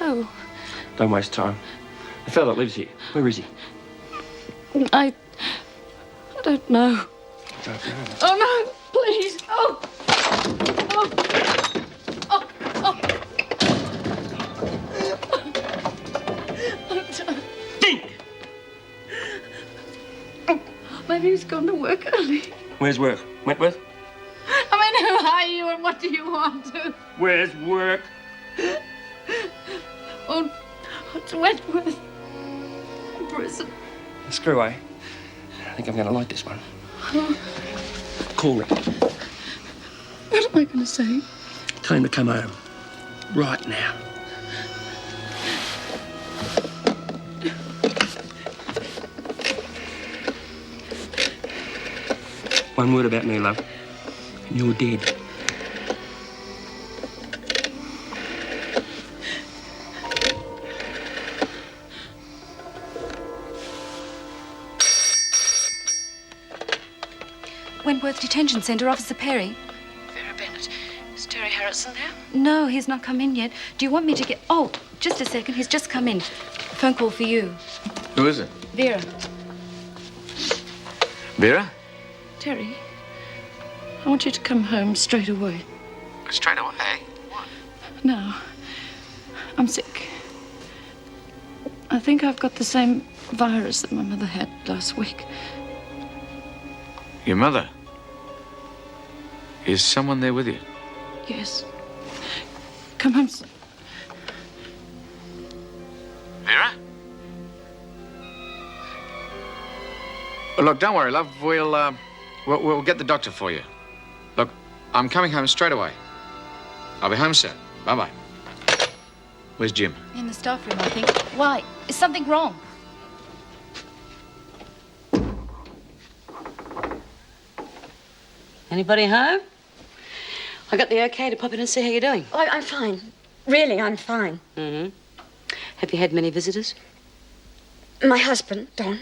know. Don't waste time. The fellow that lives here, where is he? I don't know. I don't know. Oh, no, please. Oh. Oh. Oh. Oh. Dink! Maybe he's gone to work early. Where's work? Wentworth? I mean, who are you and what do you want to? Where's work? Oh, it's Wentworth. Prison. Screw away. I think I'm going to like this one. Call Rick. What am I going to say? Tell him to come home. Right now. One word about me, love. And you're dead. Wentworth Detention Centre, Officer Perry. Vera Bennett. Is Terry Harrison there? No, he's not come in yet. Do you want me to get... Oh, just a second. He's just come in. Phone call for you. Who is it? Vera. Vera? Terry, I want you to come home straight away. Straight away? What? No, I'm sick. I think I've got the same virus that my mother had last week. Your mother? Is someone there with you? Yes. Come home. Vera? Well, look, don't worry, love. We'll get the doctor for you. Look, I'm coming home straight away. I'll be home soon. Bye-bye. Where's Jim? In the staff room, I think. Why? Is something wrong? Anybody home? I got the okay to pop in and see how you're doing. Oh, I'm fine. Really, I'm fine. Mm-hmm. Have you had many visitors? My husband, Don.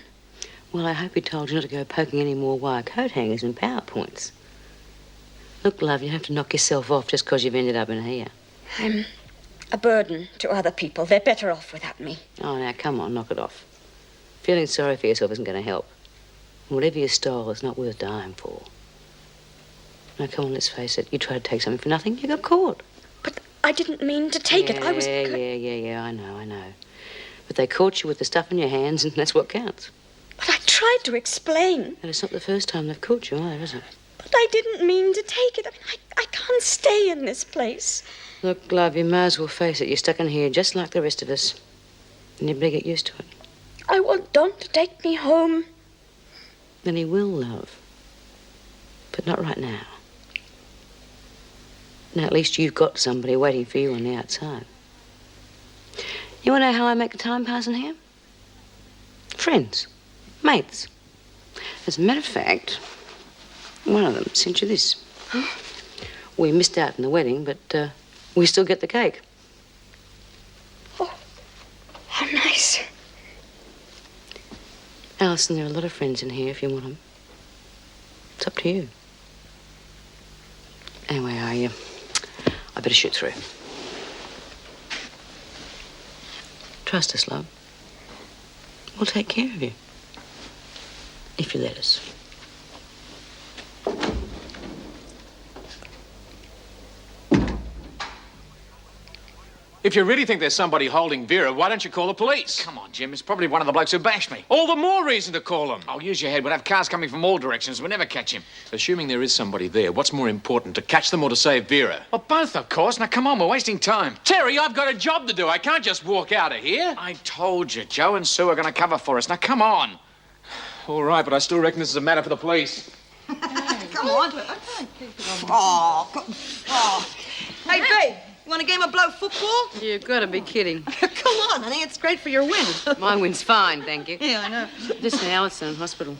Well, I hope he told you not to go poking any more wire coat hangers and PowerPoints. Look, love, you have to knock yourself off just because you've ended up in here. I'm a burden to other people. They're better off without me. Oh, now, come on, knock it off. Feeling sorry for yourself isn't going to help. Whatever you stole is not worth dying for. Now, come on, let's face it. You tried to take something for nothing, you got caught. But I didn't mean to take it. I was... Yeah, I know. But they caught you with the stuff in your hands, and that's what counts. But I tried to explain. And it's not the first time they've caught you either, is it? But I didn't mean to take it. I mean, I can't stay in this place. Look, love, you might as well face it. You're stuck in here just like the rest of us. And you better get used to it. I want Don to take me home. Then he will, love. But not right now. Now, at least you've got somebody waiting for you on the outside. You want to know how I make the time pass in here? Friends. Mates. As a matter of fact, one of them sent you this. We missed out on the wedding, but we still get the cake. Oh, how nice. Alison, there are a lot of friends in here if you want them. It's up to you. Anyway, I better shoot through. Trust us, love. We'll take care of you. If you let us. If you really think there's somebody holding Vera, why don't you call the police? Come on, Jim. It's probably one of the blokes who bashed me. All the more reason to call them. Oh, use your head. We'll have cars coming from all directions. We'll never catch him. Assuming there is somebody there, what's more important, to catch them or to save Vera? Well, both, of course. Now, come on. We're wasting time. Terry, I've got a job to do. I can't just walk out of here. I told you. Joe and Sue are going to cover for us. Now, come on. All right, but I still reckon this is a matter for the police. Come on. Oh. Hey, babe, you want a game of blow football? You've got to be kidding. Come on, honey, it's great for your win. My win's fine, thank you. Yeah, I know. Listen, Alison in hospital.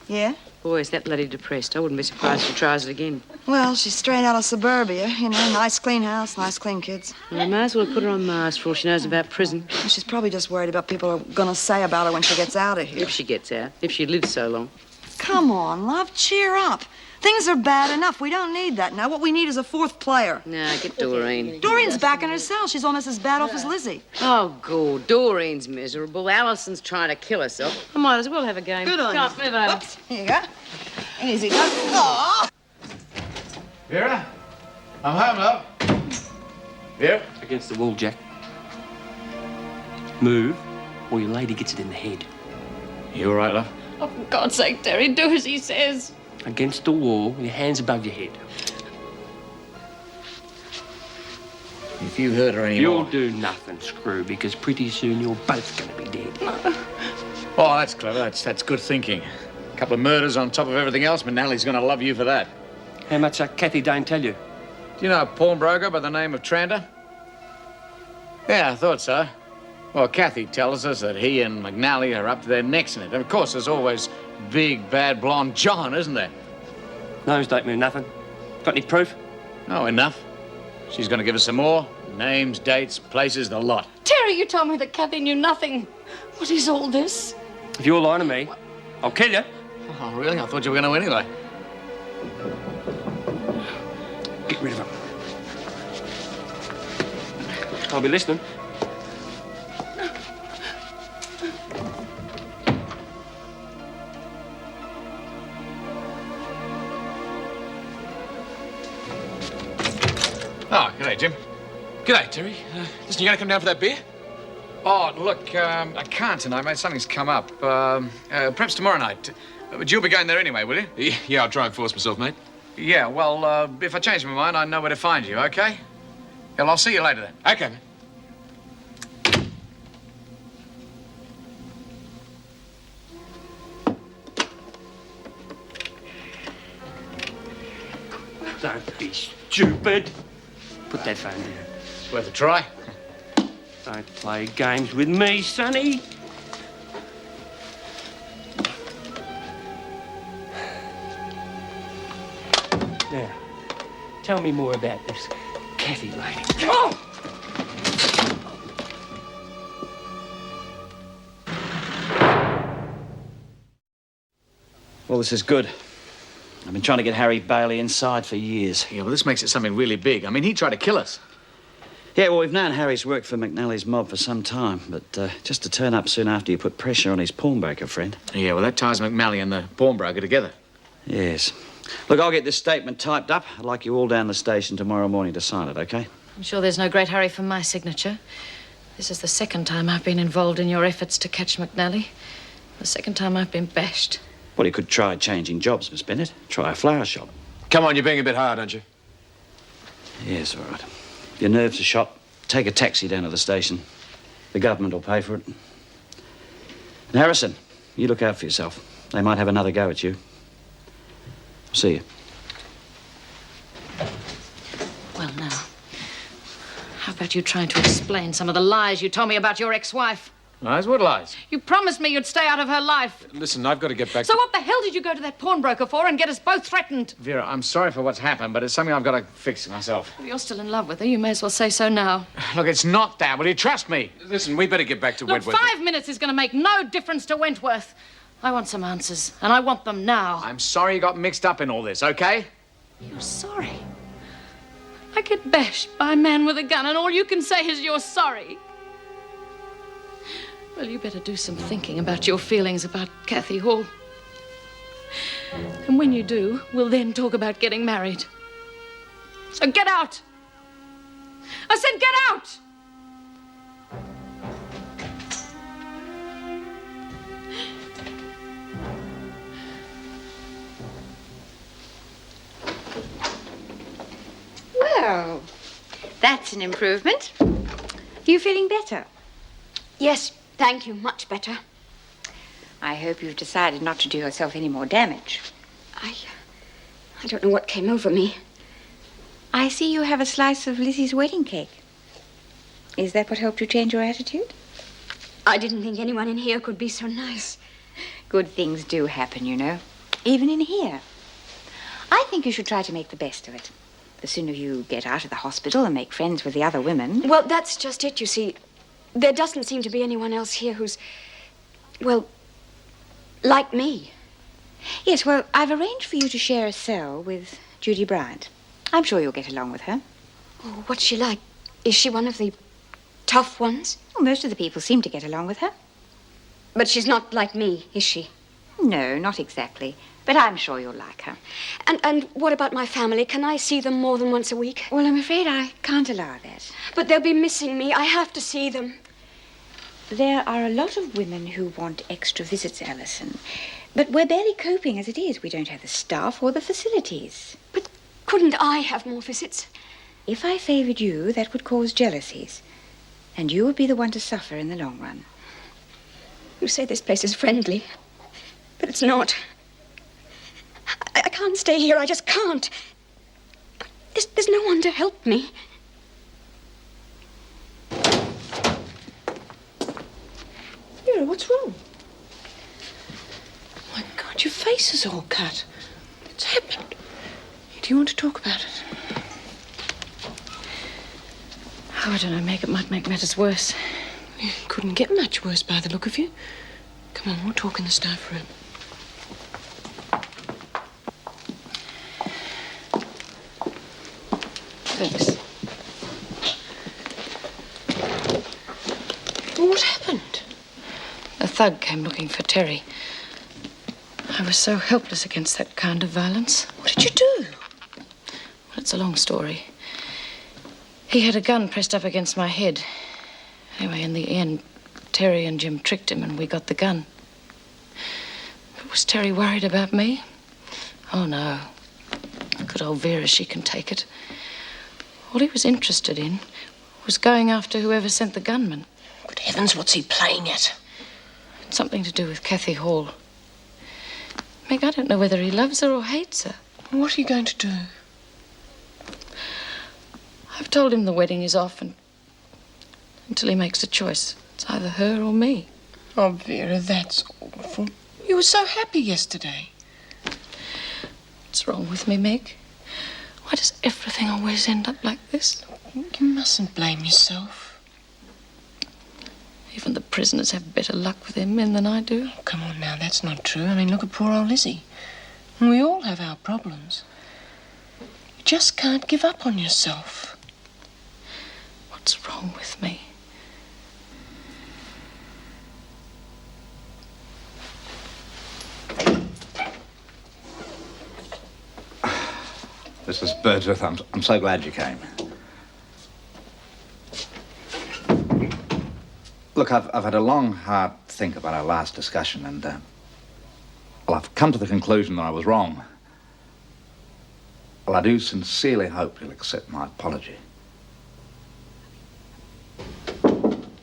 Yeah? Boy, is that bloody depressed. I wouldn't be surprised if she tries it again. Well, she's straight out of suburbia. You know, nice clean house, nice clean kids. Well, we might as well put her on Mars for all she knows about prison. Well, she's probably just worried about people are going to say about her when she gets out of here. If she gets out. If she lives so long. Come on, love, cheer up. Things are bad enough. We don't need that now. What we need is a fourth player. Nah, get Doreen. Doreen's back in her cell. She's almost as bad off as Lizzie. Oh, good. Doreen's miserable. Alison's trying to kill herself. I might as well have a game. Good on Come you. on, move over. Oops, here you go. Easy, Doug. Oh. Vera? I'm home, love. Vera? Against the wall, Jack. Move, or your lady gets it in the head. You all right, love? Oh, for God's sake, Terry, do as he says. Against the wall, your hands above your head. If you hurt her anymore... You'll do nothing, Screw, because pretty soon you're both going to be dead. Oh, that's clever. That's good thinking. A couple of murders on top of everything else. McNally's going to love you for that. How much that Kathy don't tell you? Do you know a pawnbroker by the name of Tranter? Yeah, I thought so. Well, Kathy tells us that he and McNally are up to their necks in it. And of course, there's always big, bad, blonde John, isn't there? Names don't mean nothing. Got any proof? Oh, enough. She's going to give us some more. Names, dates, places, the lot. Terry, you told me that Kathy knew nothing. What is all this? If you're lying to me, I'll kill you. Oh, really? I thought you were going to anyway. Get rid of her. I'll be listening. Oh, g'day, Jim. G'day, Terry. Listen, you gonna come down for that beer? Oh, look, I can't tonight, mate. Something's come up. Perhaps tomorrow night. But you'll be going there anyway, will you? Yeah, I'll try and force myself, mate. Yeah, well, if I change my mind, I know where to find you, okay? Well, I'll see you later then. Okay, mate. Don't be stupid. Put that phone down. It's worth a try. Don't play games with me, Sonny. Now, tell me more about this Kathy lady. Oh! Well, this is good. I've been trying to get Harry Bailey inside for years. Yeah, well, this makes it something really big. I mean, he tried to kill us. Yeah, well, we've known Harry's worked for McNally's mob for some time, but just to turn up soon after you put pressure on his pawnbroker friend. Yeah, well, that ties McNally and the pawnbroker together. Yes. Look, I'll get this statement typed up. I'd like you all down the station tomorrow morning to sign it, OK? I'm sure there's no great hurry for my signature. This is the second time I've been involved in your efforts to catch McNally. The second time I've been bashed. Well, you could try changing jobs, Miss Bennett. Try a flower shop. Come on, you're being a bit hard, aren't you? Yes, all right. If your nerves are shot, take a taxi down to the station. The government will pay for it. And Harrison, you look out for yourself. They might have another go at you. See you. Well, now, how about you trying to explain some of the lies you told me about your ex-wife? Lies? What lies? You promised me you'd stay out of her life. Listen, I've got to get back So what the hell did you go to that pawnbroker for and get us both threatened? Vera, I'm sorry for what's happened, but it's something I've got to fix myself. If you're still in love with her, you may as well say so now. Look, it's not that. Will you trust me? Listen, we better get back to Look, Wentworth. 5 minutes is going to make no difference to Wentworth. I want some answers, and I want them now. I'm sorry you got mixed up in all this, okay? You're sorry? I get bashed by a man with a gun, and all you can say is you're sorry. Well, you better do some thinking about your feelings about Kathy Hall. And when you do, we'll then talk about getting married. So get out! I said get out! Well, that's an improvement. You feeling better? Yes, thank you. Much better. I hope you've decided not to do yourself any more damage. I don't know what came over me. I see you have a slice of Lizzie's wedding cake. Is that what helped you change your attitude? I didn't think anyone in here could be so nice. Good things do happen, you know. Even in here. I think you should try to make the best of it. The sooner you get out of the hospital and make friends with the other women... Well, that's just it, you see. There doesn't seem to be anyone else here who's, well, like me. Yes, well, I've arranged for you to share a cell with Judy Bryant. I'm sure you'll get along with her. Oh, what's she like? Is she one of the tough ones? Well, most of the people seem to get along with her. But she's not like me, is she? No, not exactly. But I'm sure you'll like her. And what about my family? Can I see them more than once a week? Well, I'm afraid I can't allow that. But they'll be missing me. I have to see them. There are a lot of women who want extra visits, Alison. But we're barely coping as it is. We don't have the staff or the facilities. But couldn't I have more visits? If I favoured you, that would cause jealousies. And you would be the one to suffer in the long run. You say this place is friendly, but it's not. I can't stay here. I just can't. There's no one to help me. Vera, what's wrong? My God, your face is all cut. What's happened? Do you want to talk about it? Oh, I don't know, Meg. It might make matters worse. You couldn't get much worse by the look of you. Come on, we'll talk in the staff room. Thanks. What happened? A thug came looking for Terry. I was so helpless against that kind of violence. What did you do? Well, it's a long story. He had a gun pressed up against my head. Anyway, in the end, Terry and Jim tricked him and we got the gun. But was Terry worried about me? Oh, no. Good old Vera, she can take it. All he was interested in was going after whoever sent the gunman. Good heavens, what's he playing at? It's something to do with Kathy Hall. Meg, I don't know whether he loves her or hates her. What are you going to do? I've told him the wedding is off until he makes a choice. It's either her or me. Oh, Vera, that's awful. You were so happy yesterday. What's wrong with me, Meg? Why does everything always end up like this? You mustn't blame yourself. Even the prisoners have better luck with their men than I do. Oh, come on now, that's not true. I mean, look at poor old Lizzie. We all have our problems. You just can't give up on yourself. What's wrong with me? Mrs. Birdsworth, I'm so glad you came. Look, I've had a long, hard think about our last discussion, and, well, I've come to the conclusion that I was wrong. Well, I do sincerely hope you'll accept my apology.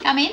Come in.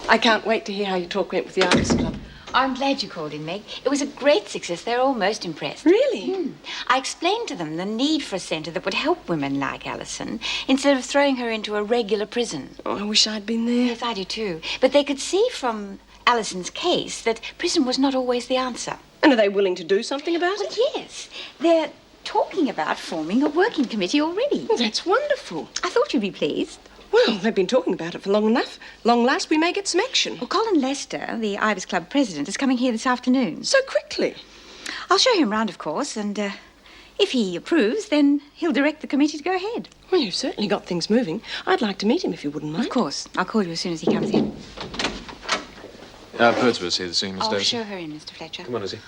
I can't wait to hear how your talk went with the Artists Club. I'm glad you called in, Meg. It was a great success. They're all most impressed. Really? I explained to them the need for a centre that would help women like Alison instead of throwing her into a regular prison. Oh, I wish I'd been there. Yes, I do too. But they could see from Alison's case that prison was not always the answer. And are they willing to do something about it? Well, yes. They're talking about forming a working committee already. Well, that's wonderful. I thought you'd be pleased. Well, they've been talking about it for long enough. Long last, we may get some action. Well, Colin Lester, the Ivers Club president, is coming here this afternoon. So quickly? I'll show him round, of course, and if he approves, then he'll direct the committee to go ahead. Well, you've certainly got things moving. I'd like to meet him if you wouldn't mind. Of course. I'll call you as soon as he comes in. Birdsworth's here this evening, Miss I'll Davis. show her in, Mr. Fletcher. Come on, Lizzie.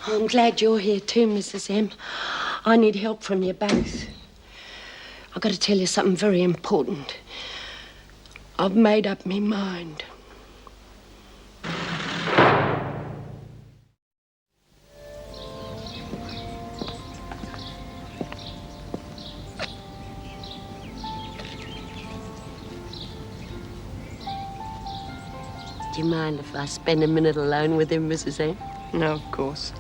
I'm glad you're here too, Mrs. M. I need help from you both. I've got to tell you something very important. I've made up my mind. Do you mind if I spend a minute alone with him, Mrs. M? No, of course.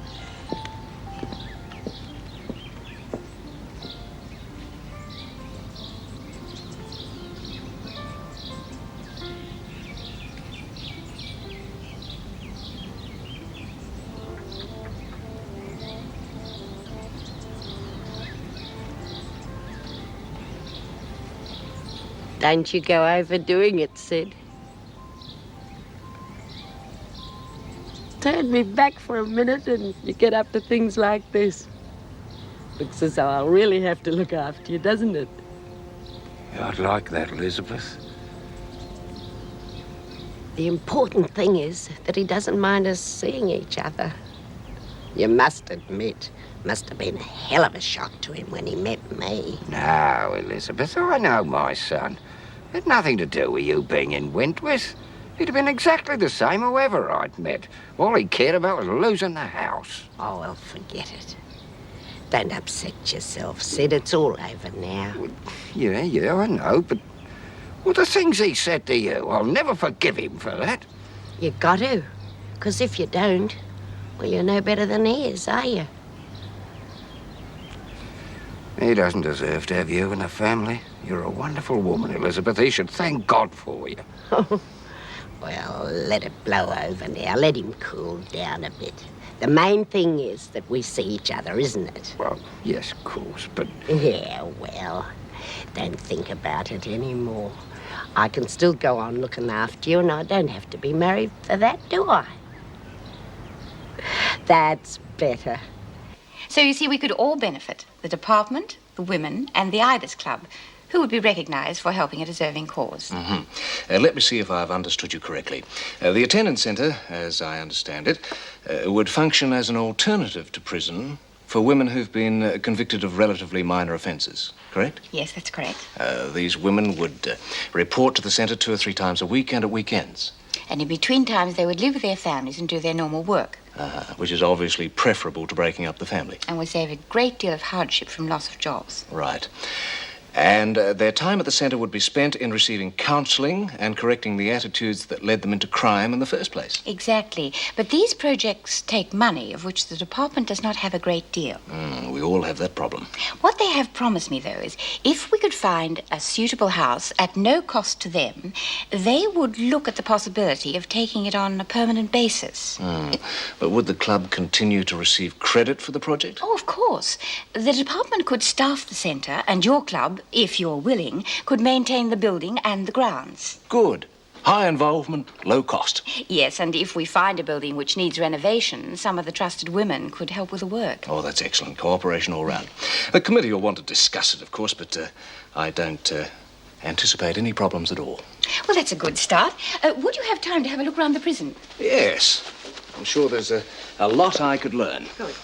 Don't you go overdoing it, Sid. turn me back for a minute and you get up to things like this. Looks as though I'll really have to look after you, doesn't it? I'd like that, Elizabeth. The important thing is that he doesn't mind us seeing each other. You must admit, must have been a hell of a shock to him when he met me. No, Elizabeth, I know my son. It had nothing to do with you being in Wentworth. He'd have been exactly the same whoever I'd met. All he cared about was losing the house. Oh, well, forget it. Don't upset yourself, Sid. It's all over now. Yeah, I know, but... Well, the things he said to you, I'll never forgive him for that. You got to. Because if you don't, well, you're no better than he is, are you? He doesn't deserve to have you in the family. You're a wonderful woman, Elizabeth. He should thank God for you. Well, let it blow over now. Let him cool down a bit. The main thing is that we see each other, isn't it? Well, yes, of course, but... Yeah, well, don't think about it anymore. I can still go on looking after you, and I don't have to be married for that, do I? That's better. So you see, we could all benefit. The department, the women, and the Ibis Club, who would be recognised for helping a deserving cause. Let me see if I've understood you correctly. The attendance centre, as I understand it, would function as an alternative to prison for women who've been convicted of relatively minor offences, correct? Yes, that's correct. These women would report to the centre 2 or 3 times a week and at weekends. And in between times, they would live with their families and do their normal work. Which is obviously preferable to breaking up the family. And would save a great deal of hardship from loss of jobs. Right. And their time at the centre would be spent in receiving counselling and correcting the attitudes that led them into crime in the first place. Exactly. But these projects take money, of which the department does not have a great deal. We all have that problem. What they have promised me, though, is if we could find a suitable house at no cost to them, they would look at the possibility of taking it on a permanent basis. But would the club continue to receive credit for the project? Oh, of course. The department could staff the centre, and your club, if you're willing, could maintain the building and the grounds. Good. High involvement, low cost. Yes, and if we find a building which needs renovation, some of the trusted women could help with the work. Oh, that's excellent. Cooperation all round. The committee will want to discuss it, of course, but I don't anticipate any problems at all. Well, that's a good start. Would you have time to have a look around the prison? Yes. I'm sure there's a lot I could learn. Good.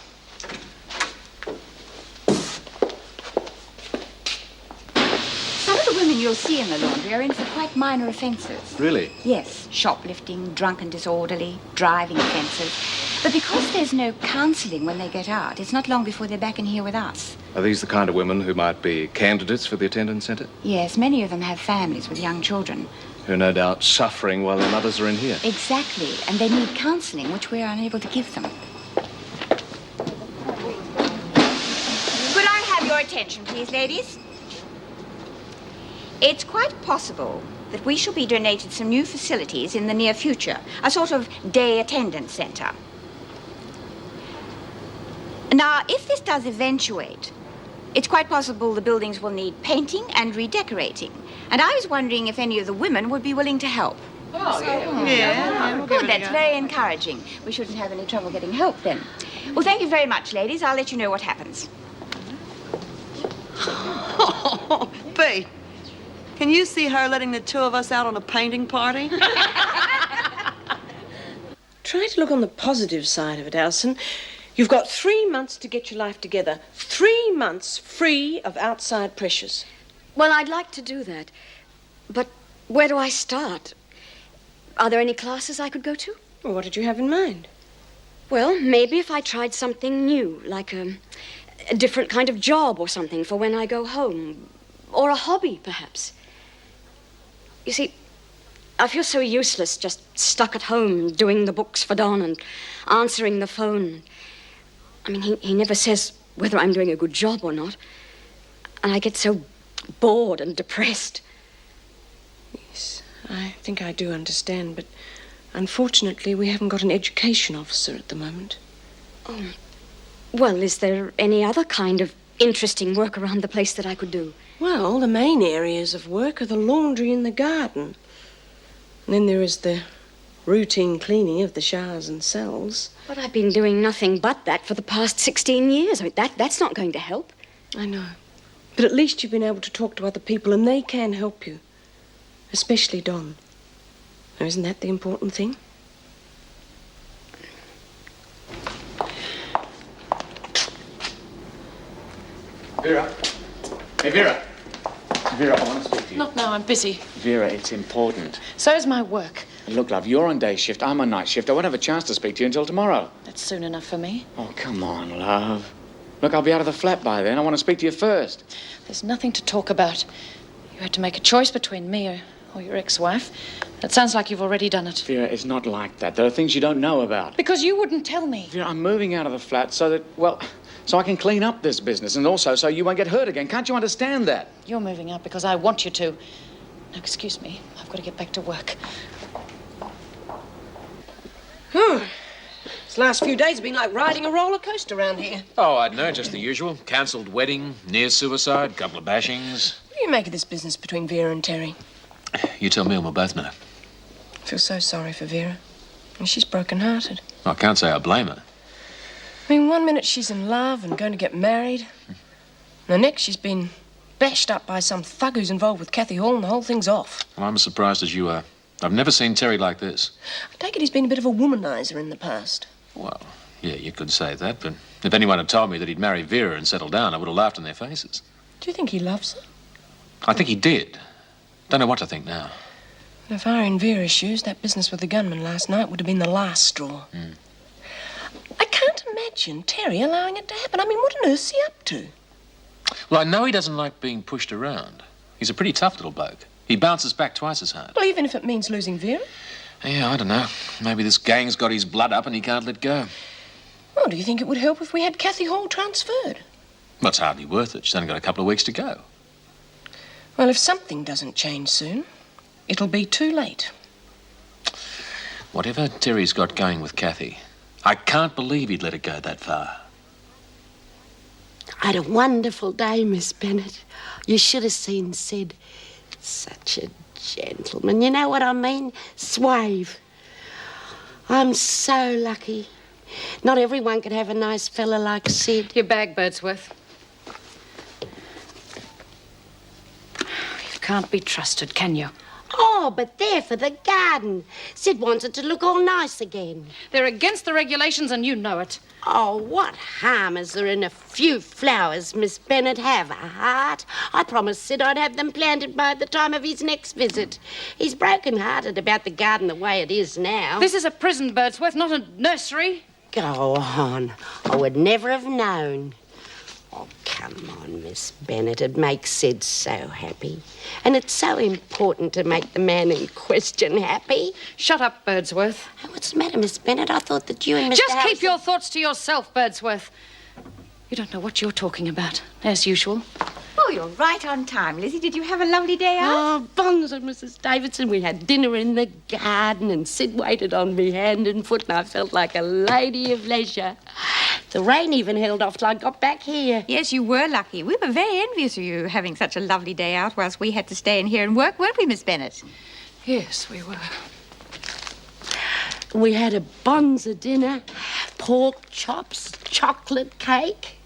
Women you'll see in the laundry are in for quite minor offences. Really? Yes, shoplifting, drunken disorderly, driving offences. But because there's no counselling when they get out, it's not long before they're back in here with us. Are these the kind of women who might be candidates for the attendance centre? Yes, many of them have families with young children. Who are no doubt suffering while their mothers are in here. Exactly, and they need counselling, which we're unable to give them. Could I have your attention, please, ladies? It's quite possible that we shall be donated some new facilities in the near future, a sort of day attendance centre. Now, if this does eventuate, it's quite possible the buildings will need painting and redecorating. And I was wondering if any of the women would be willing to help. Oh, yeah. Good, that's very encouraging. We shouldn't have any trouble getting help then. Well, thank you very much, ladies. I'll let you know what happens. Oh, Bea, can you see her letting the 2 of us out on a painting party? Try to look on the positive side of it, Alison. You've got 3 months to get your life together. 3 months free of outside pressures. Well, I'd like to do that. But where do I start? Are there any classes I could go to? Well, what did you have in mind? Well, maybe if I tried something new, like a different kind of job or something for when I go home. Or a hobby, perhaps. You see, I feel so useless just stuck at home doing the books for Don and answering the phone. I mean, he never says whether I'm doing a good job or not. And I get so bored and depressed. Yes, I think I do understand, but unfortunately we haven't got an education officer at the moment. Oh, well, is there any other kind of interesting work around the place that I could do? Well, the main areas of work are the laundry and the garden. And then there is the routine cleaning of the showers and cells. But I've been doing nothing but that for the past 16 years. I mean, that's not going to help. I know. But at least you've been able to talk to other people, and they can help you. Especially Don. Now, isn't that the important thing? Vera. Hey, Vera. Vera, I want to speak to you. Not now, I'm busy. Vera, it's important. So's my work. Look, love, you're on day shift, I'm on night shift. I won't have a chance to speak to you until tomorrow. That's soon enough for me. Oh, come on, love. Look, I'll be out of the flat by then. I want to speak to you first. There's nothing to talk about. You had to make a choice between me or your ex-wife. It sounds like you've already done it. Vera, it's not like that. There are things you don't know about. Because you wouldn't tell me. Vera, I'm moving out of the flat so that, well, so I can clean up this business and also so you won't get hurt again. Can't you understand that? You're moving out because I want you to. Now, excuse me. I've got to get back to work. This last few days have been like riding a roller coaster around here. Oh, I don't know, just the usual. Cancelled wedding, near suicide, couple of bashings. What do you make of this business between Vera and Terry? You tell me and we'll both know. I feel so sorry for Vera. And she's broken-hearted. I can't say I blame her. I mean, one minute she's in love and going to get married. And the next she's been bashed up by some thug who's involved with Kathy Hall, and the whole thing's off. Well, I'm as surprised as you are. I've never seen Terry like this. I take it he's been a bit of a womanizer in the past. Well, yeah, you could say that, but if anyone had told me that he'd marry Vera and settle down, I would have laughed in their faces. Do you think he loves her? I think he did. Don't know what to think now. If I were in Vera's shoes, that business with the gunman last night would have been the last straw. I can't imagine Terry allowing it to happen. I mean, what on earth's he up to? Well, I know he doesn't like being pushed around. He's a pretty tough little bloke. He bounces back twice as hard. Well, even if it means losing Vera? Yeah, I don't know. Maybe this gang's got his blood up and he can't let go. Well, do you think it would help if we had Kathy Hall transferred? Well, it's hardly worth it. She's only got a couple of weeks to go. Well, if something doesn't change soon, it'll be too late. Whatever Terry's got going with Kathy, I can't believe he'd let it go that far. I had a wonderful day, Miss Bennett. You should have seen Sid. Such a gentleman. You know what I mean? Suave. I'm so lucky. Not everyone could have a nice fella like Sid. Your bag, Birdsworth. You can't be trusted, can you? Oh, but they're for the garden. Sid wants it to look all nice again. They're against the regulations and you know it. Oh, what harm is there in a few flowers, Miss Bennett? Have a heart. I promised Sid I'd have them planted by the time of his next visit. He's broken-hearted about the garden the way it is now. This is a prison, Birdsworth, not a nursery. Go on. I would never have known. Oh, come on, Miss Bennett. It makes Sid so happy. And it's so important to make the man in question happy. Shut up, Birdsworth. Oh, what's the matter, Miss Bennett? I thought that you and Mr. Just Harrison... keep your thoughts to yourself, Birdsworth. You don't know what you're talking about, as usual. Oh, you're right on time, Lizzie. Did you have a lovely day out? Oh, bongs and Mrs. Davidson. We had dinner in the garden and Sid waited on me hand and foot and I felt like a lady of leisure. The rain even held off till I got back here. Yes, you were lucky. We were very envious of you having such a lovely day out whilst we had to stay in here and work, weren't we, Miss Bennett? Yes, we were. We had a bonza dinner, pork chops, chocolate cake.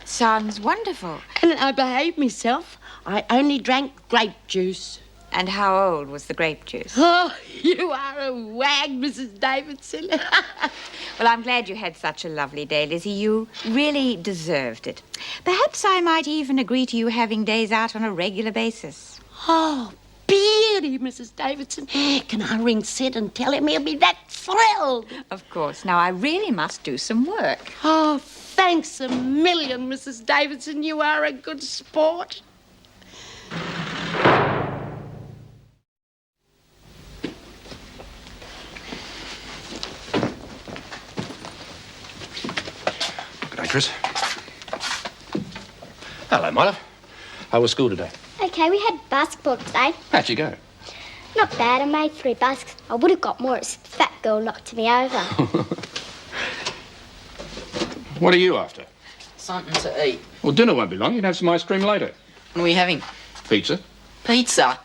Sounds wonderful. And I behaved myself. I only drank grape juice. And how old was the grape juice? Oh, you are a wag, Mrs. Davidson. Well, I'm glad you had such a lovely day, Lizzie. You really deserved it. Perhaps I might even agree to you having days out on a regular basis. Oh, beauty, Mrs. Davidson. Can I ring Sid and tell him he'll be that thrilled? Of course. Now, I really must do some work. Oh, thanks a million, Mrs. Davidson. You are a good sport. Chris. Hello, my love. How was school today? Okay, we had basketball today. How'd you go? Not bad. I made 3 baskets. I would have got more if the fat girl knocked me over. What are you after? Something to eat. Well, dinner won't be long. You can have some ice cream later. What are we having? Pizza. Pizza?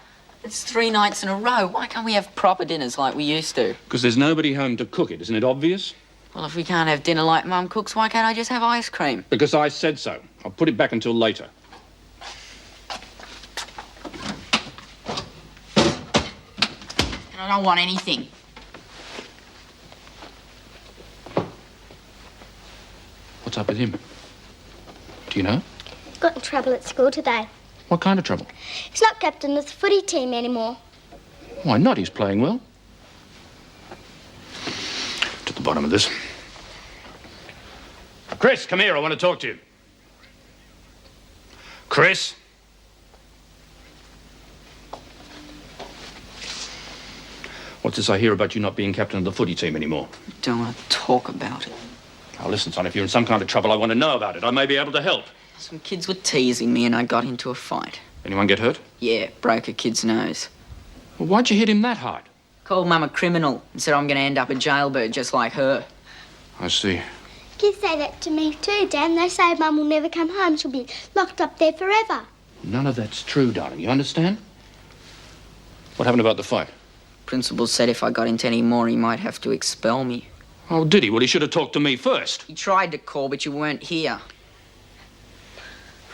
It's 3 nights in a row. Why can't we have proper dinners like we used to? Because there's nobody home to cook it, isn't it obvious? Well, if we can't have dinner like Mum cooks, why can't I just have ice cream? Because I said so. I'll put it back until later. And I don't want anything. What's up with him? Do you know? Got in trouble at school today. What kind of trouble? He's not captain of the footy team anymore. Why not? He's playing well. To the bottom of this. Chris, come here. I want to talk to you. Chris? What's this I hear about you not being captain of the footy team anymore? I don't want to talk about it. Now, listen, son, if you're in some kind of trouble, I want to know about it. I may be able to help. Some kids were teasing me and I got into a fight. Anyone get hurt? Yeah, broke a kid's nose. Well, why'd you hit him that hard? Called Mum a criminal and said I'm going to end up a jailbird just like her. I see. Kids say that to me too, Dan. They say Mum will never come home. She'll be locked up there forever. None of that's true, darling. You understand? What happened about the fight? Principal said if I got into any more, he might have to expel me. Oh, did he? Well, he should have talked to me first. He tried to call, but you weren't here.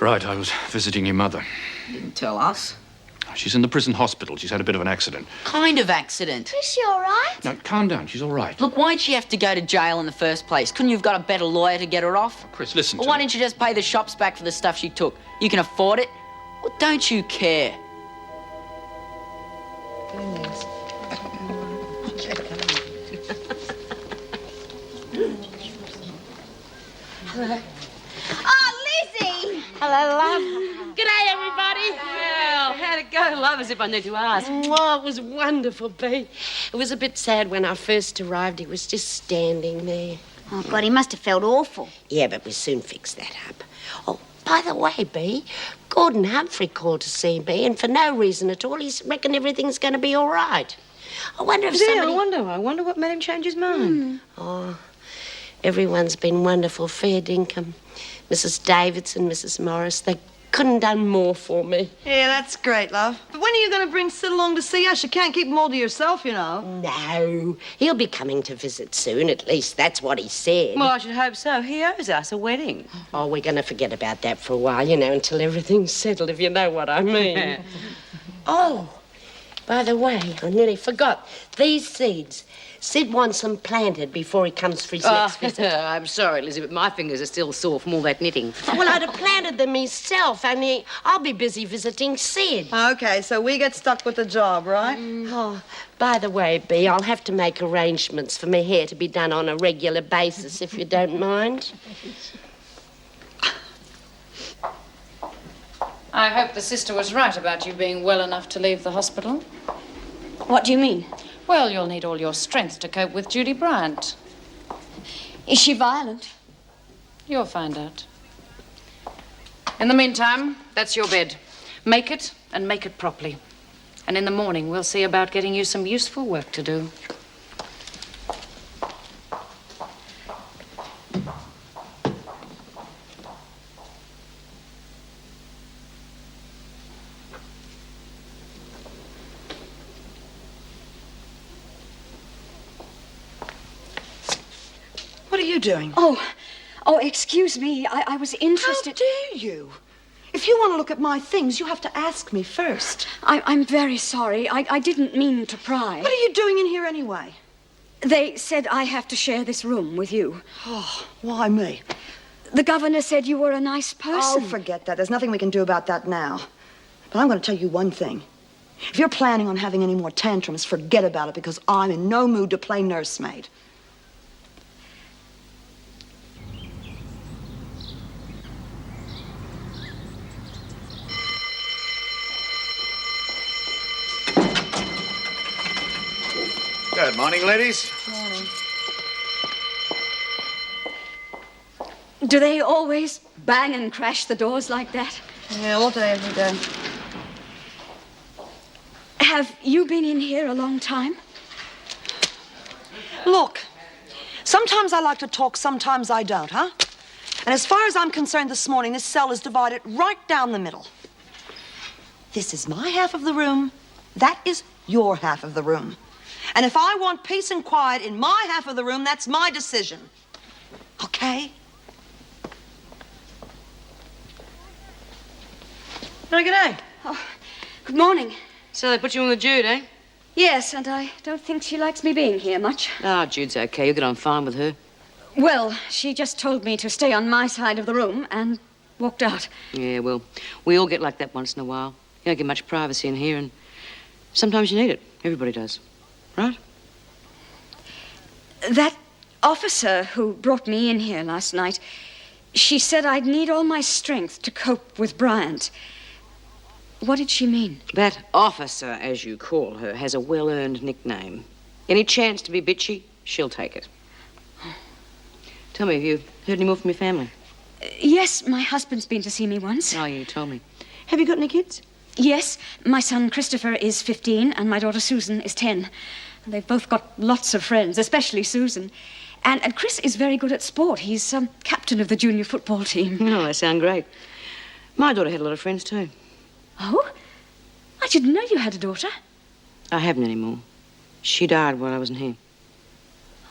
Right, I was visiting your mother. Didn't tell us. She's in the prison hospital. She's had a bit of an accident. Kind of accident. Is she all right? No, calm down. She's all right. Look, why'd she have to go to jail in the first place? Couldn't you have got a better lawyer to get her off? Chris, listen Well, to why me. didn't you just pay the shops back for the stuff she took? You can afford it. Well, don't you care? Hello. Oh, Lizzie! Hello, love. G'day, everybody. Well, how'd it go, love, as if I need to ask? Oh, it was wonderful, Bea. It was a bit sad when I first arrived. He was just standing there. Oh, God, he must have felt awful. Yeah, but we soon fixed that up. Oh, by the way, Bea, Gordon Humphrey called to see me, and for no reason at all, he's reckoned everything's going to be all right. I wonder if somebody... I wonder what made him change his mind. Oh, everyone's been wonderful, fair dinkum. Mrs. Davidson, Mrs. Morris, they couldn't done more for me. Yeah, that's great, love. But when are you going to bring Sid along to see us? You can't keep him all to yourself, you know. No, he'll be coming to visit soon. At least that's what he said. Well, I should hope so. He owes us a wedding. Oh, we're going to forget about that for a while, you know, until everything's settled, if you know what I mean. Oh, by the way, I nearly forgot. These seeds, Sid wants them planted before he comes for his next visit. I'm sorry, Lizzie, but my fingers are still sore from all that knitting. Well, I'd have planted them myself, only I'll be busy visiting Sid. Okay, so we get stuck with the job, right? Oh, by the way, Bea, I'll have to make arrangements for my hair to be done on a regular basis, if you don't mind. I hope the sister was right about you being well enough to leave the hospital. What do you mean? Well, you'll need all your strength to cope with Judy Bryant. Is she violent? You'll find out. In the meantime, that's your bed. Make it, and make it properly. And in the morning, we'll see about getting you some useful work to do. What are you doing? Oh, excuse me. I was interested... How dare you? If you want to look at my things, you have to ask me first. I'm very sorry. I didn't mean to pry. What are you doing in here anyway? They said I have to share this room with you. Oh, why me? The governor said you were a nice person. Oh, forget that. There's nothing we can do about that now. But I'm going to tell you one thing. If you're planning on having any more tantrums, forget about it, because I'm in no mood to play nursemaid. Good morning, ladies. Morning. Do they always bang and crash the doors like that? Yeah, all day, every day. Have you been in here a long time? Look, sometimes I like to talk, sometimes I don't, huh? And as far as I'm concerned this morning, this cell is divided right down the middle. This is my half of the room. That is your half of the room. And if I want peace and quiet in my half of the room, that's my decision. Okay? No, good day. Oh, good morning. So they put you on the Jude, eh? Yes, and I don't think she likes me being here much. Ah, Jude's okay. You'll get on fine with her. Well, she just told me to stay on my side of the room and walked out. Yeah, well, we all get like that once in a while. You don't get much privacy in here, and sometimes you need it. Everybody does. Right? That officer who brought me in here last night, she said I'd need all my strength to cope with Bryant. What did she mean? That officer, as you call her, has a well-earned nickname. Any chance to be bitchy, she'll take it. Tell me, have you heard any more from your family? Yes, my husband's been to see me once. Oh, you told me. Have you got any kids? Yes, my son Christopher is 15 and my daughter Susan is 10. They've both got lots of friends, especially Susan. And Chris is very good at sport. He's captain of the junior football team. Oh, they sound great. My daughter had a lot of friends, too. Oh? I didn't know you had a daughter. I haven't anymore. She died while I wasn't here.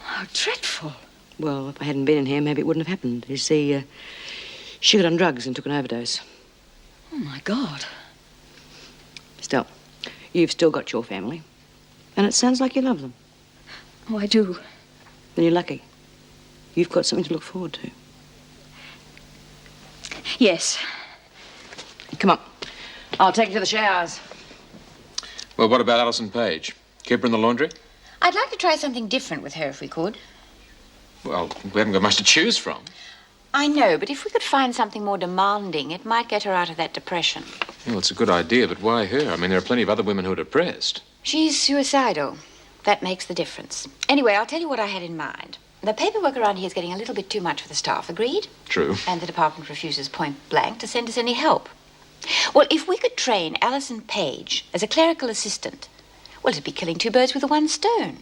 How dreadful. Well, if I hadn't been in here, maybe it wouldn't have happened. You see, she got on drugs and took an overdose. Oh, my God. Still, you've still got your family. And it sounds like you love them. Oh, I do. Then you're lucky. You've got something to look forward to. Yes. Come on. I'll take you to the showers. Well, what about Alison Page? Keep her in the laundry? I'd like to try something different with her if we could. Well, we haven't got much to choose from. I know, but if we could find something more demanding, it might get her out of that depression. Well, it's a good idea, but why her? I mean, there are plenty of other women who are depressed. She's suicidal. That makes the difference. Anyway, I'll tell you what I had in mind. The paperwork around here is getting a little bit too much for the staff, agreed? True. And the department refuses point blank to send us any help. Well, if we could train Alison Page as a clerical assistant, well, it'd be killing two birds with one stone.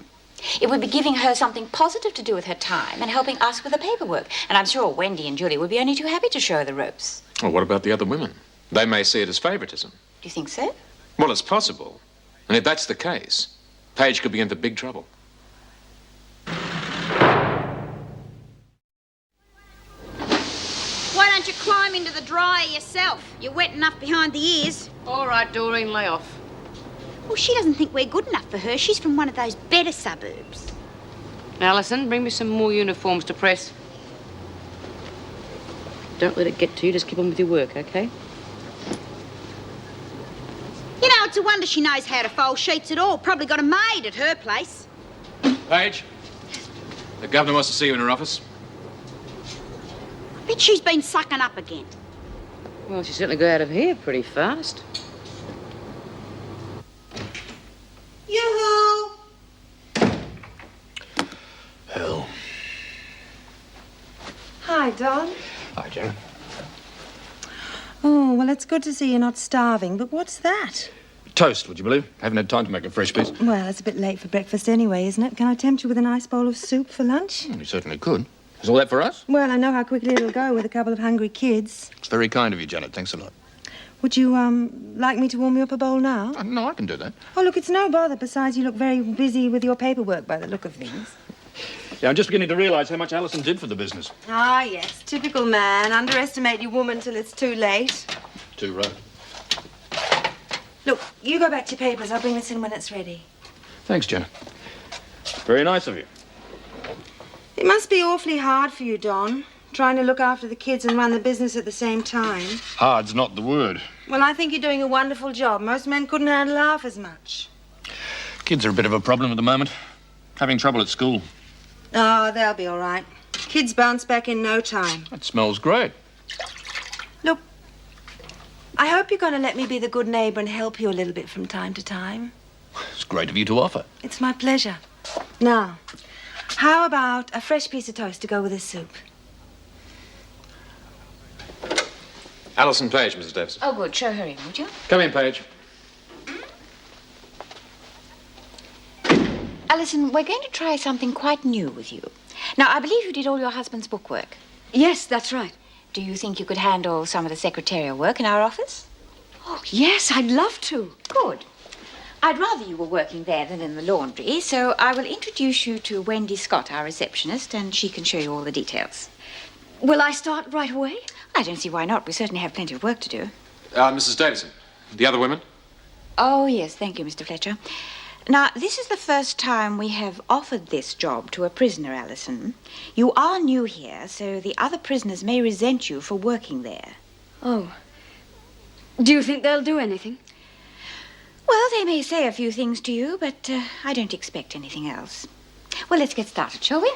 It would be giving her something positive to do with her time and helping us with the paperwork. And I'm sure Wendy and Julie would be only too happy to show her the ropes. Well, what about the other women? They may see it as favoritism. Do you think so? Well, it's possible. And if that's the case, Page could be into big trouble. Why don't you climb into the dryer yourself? You're wet enough behind the ears. All right, Doreen, lay off. Well, she doesn't think we're good enough for her. She's from one of those better suburbs. Alison, bring me some more uniforms to press. Don't let it get to you. Just keep on with your work, okay? You know, it's a wonder she knows how to fold sheets at all. Probably got a maid at her place. Page, the governor wants to see you in her office. I bet she's been sucking up again. Well, she certainly got out of here pretty fast. Yoo-hoo! Hell. Hi, Don. Hi, Jenna. Oh, well, it's good to see you're not starving, but what's that? Toast, would you believe? Haven't had time to make a fresh piece. Well, it's a bit late for breakfast anyway, isn't it? Can I tempt you with a nice bowl of soup for lunch? You certainly could. Is all that for us? Well, I know how quickly it'll go with a couple of hungry kids. It's very kind of you, Janet. Thanks a lot. Would you, like me to warm you up a bowl now? No, I can do that. Oh, look, it's no bother. Besides, you look very busy with your paperwork by the look of things. Yeah, I'm just beginning to realise how much Alison did for the business. Ah, yes. Typical man. Underestimate your woman till it's too late. Too right. Look, you go back to your papers. I'll bring this in when it's ready. Thanks, Jenna. Very nice of you. It must be awfully hard for you, Don, trying to look after the kids and run the business at the same time. Hard's not the word. Well, I think you're doing a wonderful job. Most men couldn't handle half as much. Kids are a bit of a problem at the moment. Having trouble at school. Oh, they'll be all right. Kids bounce back in no time. That smells great. Look, I hope you're going to let me be the good neighbour and help you a little bit from time to time. It's great of you to offer. It's my pleasure. Now, how about a fresh piece of toast to go with this soup? Alison Page, Mrs. Davis. Oh, good. Show her in, would you? Come in, Page. Alison, we're going to try something quite new with you. Now, I believe you did all your husband's bookwork. Yes, that's right. Do you think you could handle some of the secretarial work in our office? Oh, yes, I'd love to. Good. I'd rather you were working there than in the laundry, so I will introduce you to Wendy Scott, our receptionist, and she can show you all the details. Will I start right away? I don't see why not. We certainly have plenty of work to do. Mrs. Davison, the other women? Oh, yes, thank you, Mr. Fletcher. Now, this is the first time we have offered this job to a prisoner, Alison. You are new here, so the other prisoners may resent you for working there. Oh. Do you think they'll do anything? Well, they may say a few things to you, but I don't expect anything else. Well, let's get started, shall we?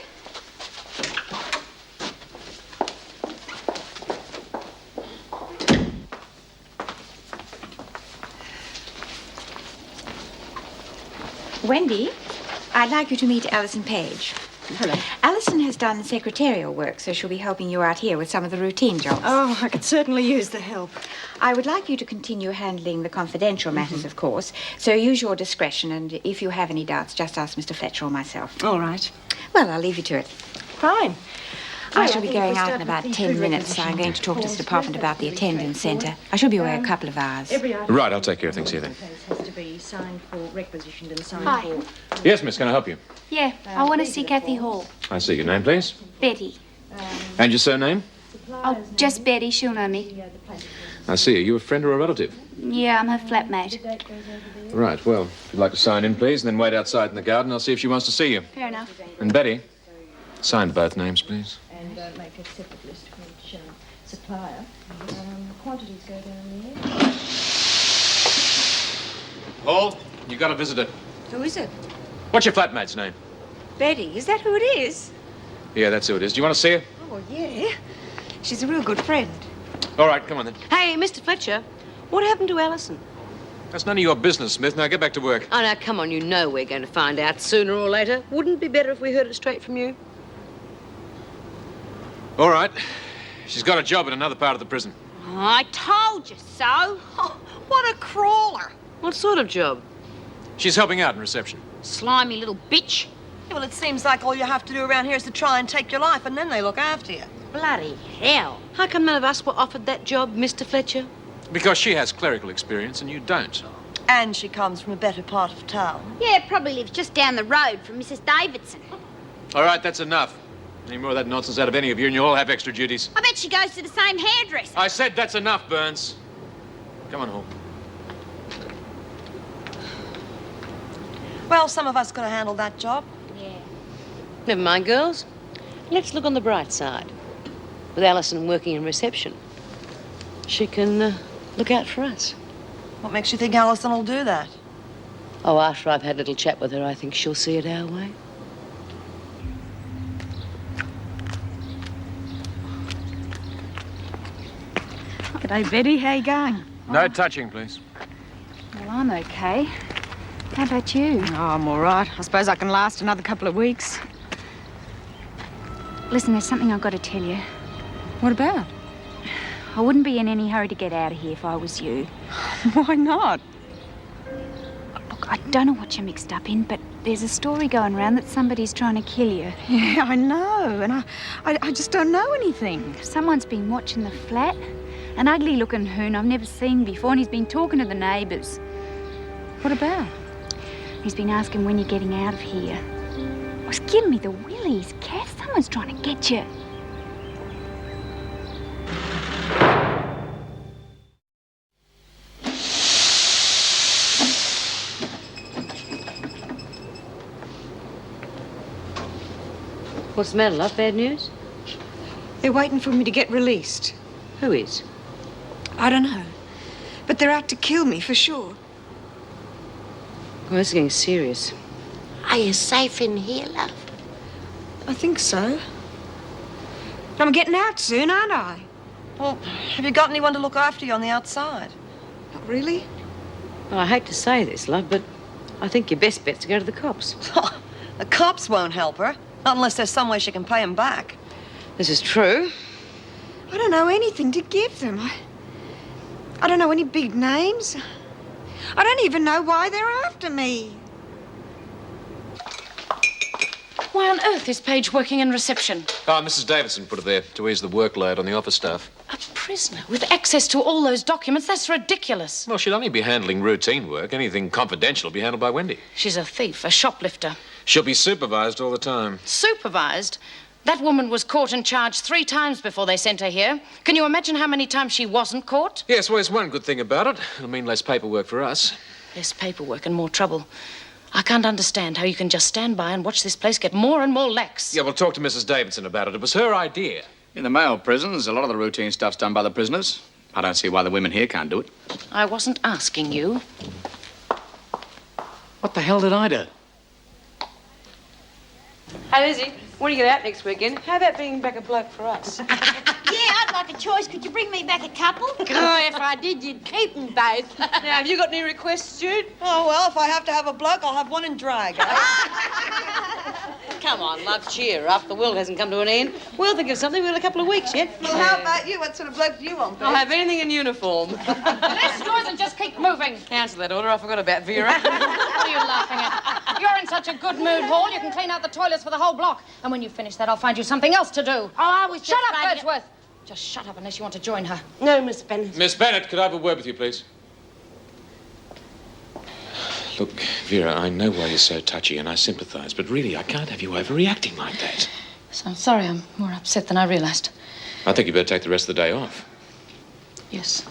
Wendy, I'd like you to meet Alison Page. Hello. Alison has done secretarial work, so she'll be helping you out here with some of the routine jobs. Oh, I could certainly use the help. I would like you to continue handling the confidential matters, of course, so use your discretion, and if you have any doubts, just ask Mr. Fletcher or myself. All right. Well, I'll leave you to it. Fine. I shall be going out in about 10 minutes. I'm going to talk to the department about the attendance centre. I shall be away a couple of hours. Right, I'll take care of things here then. Has to be signed for, requisitioned and signed Hi. for. Yes, miss, can I help you? Yeah, I want to see Kathy Hall. I see. Your name, please? Betty. And your surname? Oh, just Betty. She'll know me. I see. Are you a friend or a relative? Yeah, I'm her flatmate. Right, well, if you'd like to sign in, please, and then wait outside in the garden. I'll see if she wants to see you. Fair enough. And Betty, sign both names, please. And make a separate list for each supplier. Quantities go down there. Hall, you got a visitor. Who is it? What's your flatmate's name? Betty. Is that who it is? Yeah, that's who it is. Do you want to see her? Oh, yeah. She's a real good friend. All right, come on then. Hey, Mr. Fletcher, what happened to Alison? That's none of your business, Smith. Now get back to work. Oh, now, come on, you know we're going to find out sooner or later. Wouldn't it be better if we heard it straight from you? All right. She's got a job in another part of the prison. Oh, I told you so. Oh, what a crawler. What sort of job? She's helping out in reception. Slimy little bitch. Well, it seems like all you have to do around here is to try and take your life, and then they look after you. Bloody hell. How come none of us were offered that job, Mr. Fletcher? Because she has clerical experience and you don't. And she comes from a better part of town. Yeah, probably lives just down the road from Mrs. Davidson. All right, that's enough. Any more of that nonsense out of any of you and you'll all have extra duties. I bet she goes to the same hairdresser. I said that's enough, Burns. Come on, Hall. Well, some of us got to handle that job. Yeah. Never mind, girls. Let's look on the bright side. With Alison working in reception, she can look out for us. What makes you think Alison will do that? Oh, after I've had a little chat with her, I think she'll see it our way. G'day, Betty. How you going? No touching, please. Well, I'm okay. How about you? Oh, I'm all right. I suppose I can last another couple of weeks. Listen, there's something I've got to tell you. What about? I wouldn't be in any hurry to get out of here if I was you. Why not? Look, I don't know what you're mixed up in, but there's a story going around that somebody's trying to kill you. Yeah, I know, and I just don't know anything. Someone's been watching the flat. An ugly-looking hoon I've never seen before, and he's been talking to the neighbours. What about? He's been asking when you're getting out of here. Oh, it's giving me the willies, Kath. Someone's trying to get you. What's the matter, love? Bad news? They're waiting for me to get released. Who is? I don't know. But they're out to kill me, for sure. Well, this is getting serious. Are you safe in here, love? I think so. I'm getting out soon, aren't I? Well, have you got anyone to look after you on the outside? Not really. Well, I hate to say this, love, but I think your best bet's to go to the cops. The cops won't help her, not unless there's some way she can pay them back. This is true. I don't know anything to give them. I don't know any big names. I don't even know why they're after me. Why Why on earth is Paige working in reception? Oh, Mrs. Davidson put her there to ease the workload on the office staff. A prisoner with access to all those documents? That's ridiculous. Well, she'd only be handling routine work. Anything confidential will be handled by Wendy. She's a thief, a shoplifter. She'll be supervised all the time. Supervised? That woman was caught and charged 3 times before they sent her here. Can you imagine how many times she wasn't caught? Yes, well, there's one good thing about it. It'll mean less paperwork for us. Less paperwork and more trouble. I can't understand how you can just stand by and watch this place get more and more lax. Yeah, we'll talk to Mrs. Davidson about it. It was her idea. In the male prisons, a lot of the routine stuff's done by the prisoners. I don't see why the women here can't do it. I wasn't asking you. What the hell did I do? Hey, Lizzie, when you get out next weekend, how about bringing back a bloke for us? Yeah, I'd like a choice. Could you bring me back a couple? Oh, if I did, you'd keep them both. Now, have you got any requests, Jude? Oh, well, if I have to have a bloke, I'll have one in drag. Come on, love, cheer up. The world hasn't come to an end. We'll think of something. We've got a couple of weeks yet. Well, how about you? What sort of bloke do you want, I'll have anything in uniform. Less noise and just keep moving. Cancel that order. I forgot about Vera. What are you laughing at? You're in such a good mood, Hall. You can clean out the toilets for the whole block. And when you finish that, I'll find you something else to do. Oh, I was Shut just up, trying to- Wordsworth. Just shut up unless you want to join her. No, Miss Bennett. Miss Bennett, could I have a word with you, please? Look, Vera, I know why you're so touchy, and I sympathise, but really, I can't have you overreacting like that. So I'm sorry, I'm more upset than I realised. I think you better take the rest of the day off. Yes.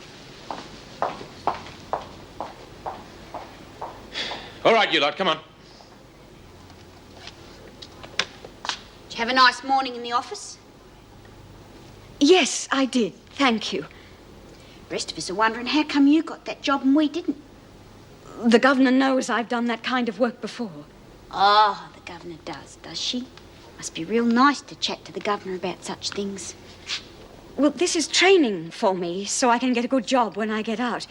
All right, you lot, come on. Did you have a nice morning in the office? Yes, I did. Thank you. The rest of us are wondering how come you got that job and we didn't. The governor knows I've done that kind of work before. Oh, the governor does she? Must be real nice to chat to the governor about such things. Well, this is training for me, so I can get a good job when I get out.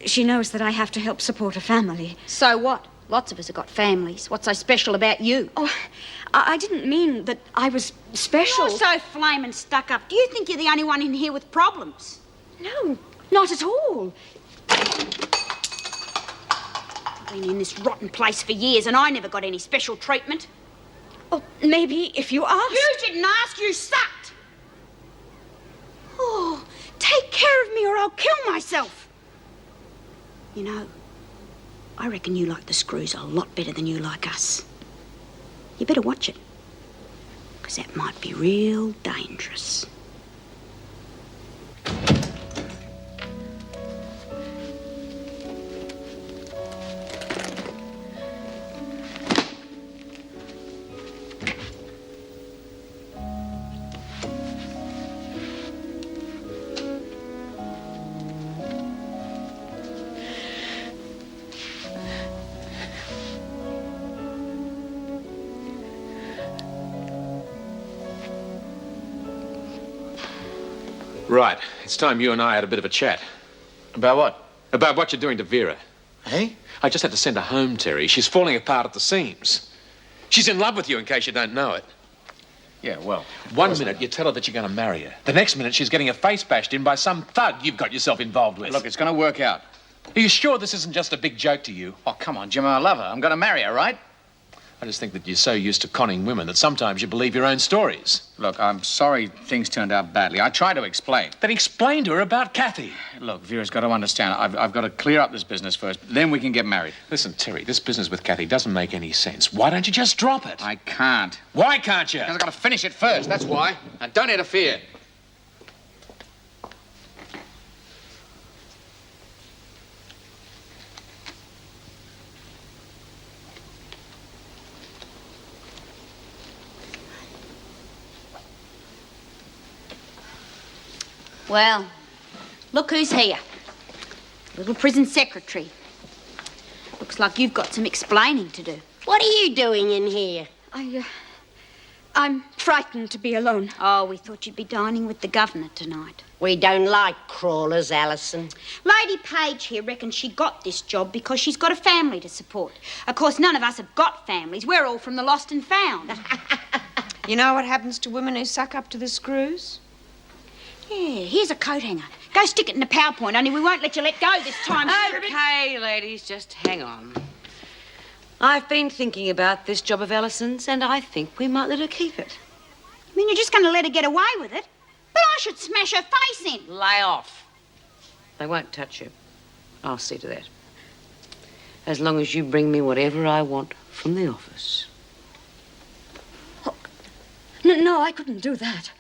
She knows that I have to help support a family. So what? Lots of us have got families. What's so special about you? Oh, I didn't mean that I was special. You're so flaming stuck up. Do you think you're the only one in here with problems? No, not at all. I've been in this rotten place for years and I never got any special treatment. Oh, maybe if you asked. You didn't ask, you sucked. Oh, take care of me or I'll kill myself. You know, I reckon you like the screws a lot better than you like us. You better watch it, because that might be real dangerous. Right, it's time you and I had a bit of a chat. About what? About what you're doing to Vera. Hey? I just had to send her home, Terry. She's falling apart at the seams. She's in love with you, in case you don't know it. Yeah, well... One minute you tell her that you're going to marry her. The next minute she's getting her face bashed in by some thug you've got yourself involved with. Look, it's going to work out. Are you sure this isn't just a big joke to you? Oh, come on, Jim, I love her. I'm going to marry her, right? I just think that you're so used to conning women that sometimes you believe your own stories. Look, I'm sorry things turned out badly. I tried to explain. Then explain to her about Kathy. Look, Vera's got to understand. I've got to clear up this business first. Then we can get married. Listen, Terry, this business with Kathy doesn't make any sense. Why don't you just drop it? I can't. Why can't you? Because I've got to finish it first, that's why. Now, don't interfere. Well, look who's here. Little prison secretary. Looks like you've got some explaining to do. What are you doing in here? I'm frightened to be alone. Oh, we thought you'd be dining with the governor tonight. We don't like crawlers, Alison. Lady Page here reckons she got this job because she's got a family to support. Of course, none of us have got families. We're all from the lost and found. You know what happens to women who suck up to the screws? Yeah, here's a coat hanger. Go stick it in the PowerPoint, only we won't let you let go this time. Okay, ladies, just hang on. I've been thinking about this job of Allison's, and I think we might let her keep it. I mean, you're just going to let her get away with it? But I should smash her face in. Lay off. They won't touch you. I'll see to that. As long as you bring me whatever I want from the office. No, I couldn't do that.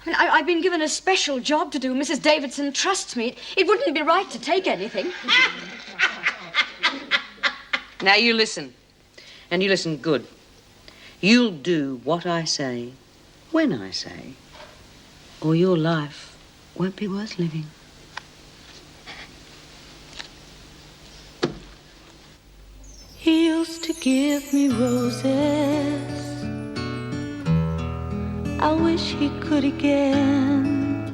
I mean, I've been given a special job to do. Mrs. Davidson trusts me. It wouldn't be right to take anything. Now you listen. And you listen good. You'll do what I say, when I say, or your life won't be worth living. He used to give me roses. I wish he could again.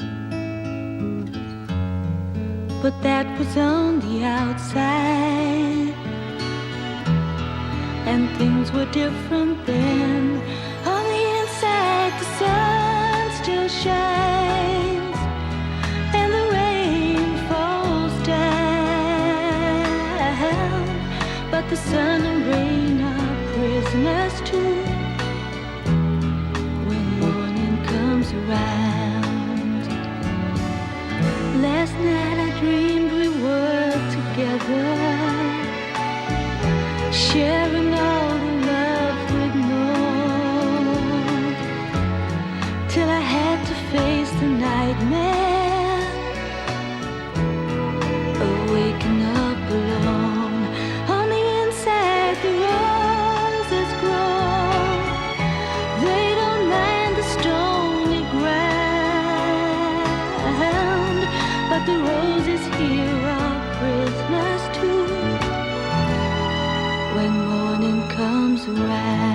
But that was on the outside, and things were different then. On the inside, the sun still shines, and the rain falls down. But the sun and rain are prisoners too. Around. Last night I dreamed we were together, sharing all the love we'd known, till I had to face the nightmare of waking up alone. On the inside the roses grow. They don't mind the stone, but the roses here are prisoners too. When morning comes around.